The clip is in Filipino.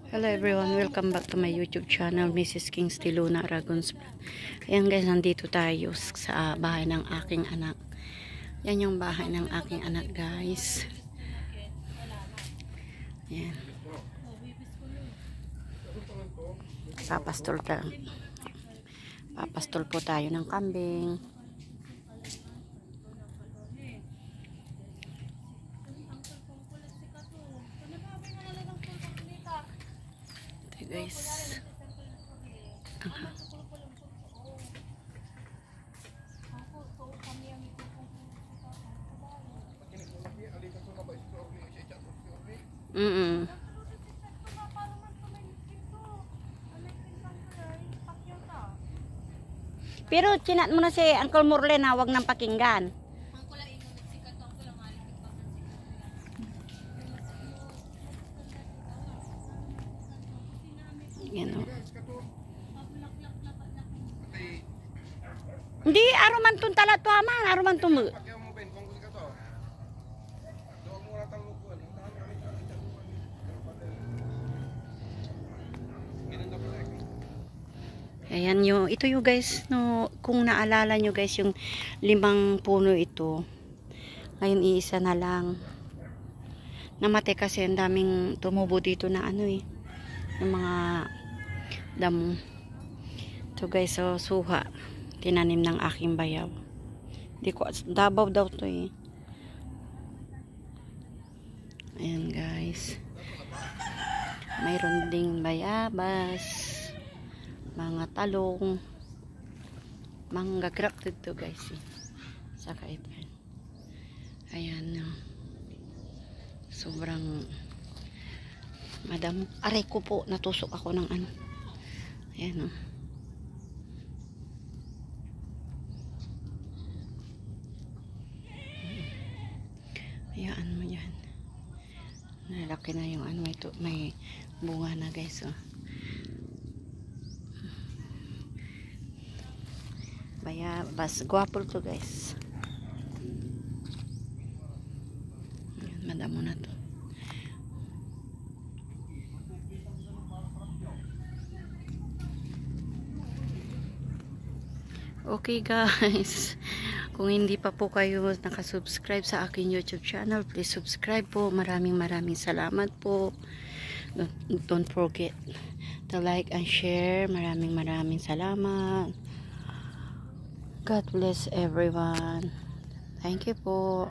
Hello everyone, welcome back to my YouTube channel, Mrs. Kingsley Luna Aragon's Vlog. Ayan guys, nandito tayo sa bahay ng aking anak. Yan yung bahay ng aking anak guys. Ayan. Papastol po tayo ng kambing. Guys, pero chinat mo na si Uncle Morle na wag nang pakinggan. Yan o. Hindi, aruman tun talat to aman, aruman tun mo. Ayan yung, ito yung guys, no, kung naalala nyo guys, yung 5 puno ito. Ngayon iisa na lang. Namatay kasi ang daming tumubo dito na ano eh. Yung mga damo. Ito guys, so suha. Tinanim ng aking bayaw. Hindi ko, Davao daw to eh. Ayan guys. Mayroon ding bayabas. Mga talong. Mangga grafted to guys eh. Saka ito. Ayan. Sobrang madam. Aray ko po. Natusok ako ng ano. Ayan o. Ayan mo yan. Nalaki na yung ano. May bunga na guys o. Bas guwapo to guys. Ayan, madamo na to. Okay guys, kung hindi pa po kayo nakasubscribe sa aking YouTube channel, please subscribe po. Maraming salamat po. Don't forget to like and share. Maraming salamat. God bless everyone. Thank you po.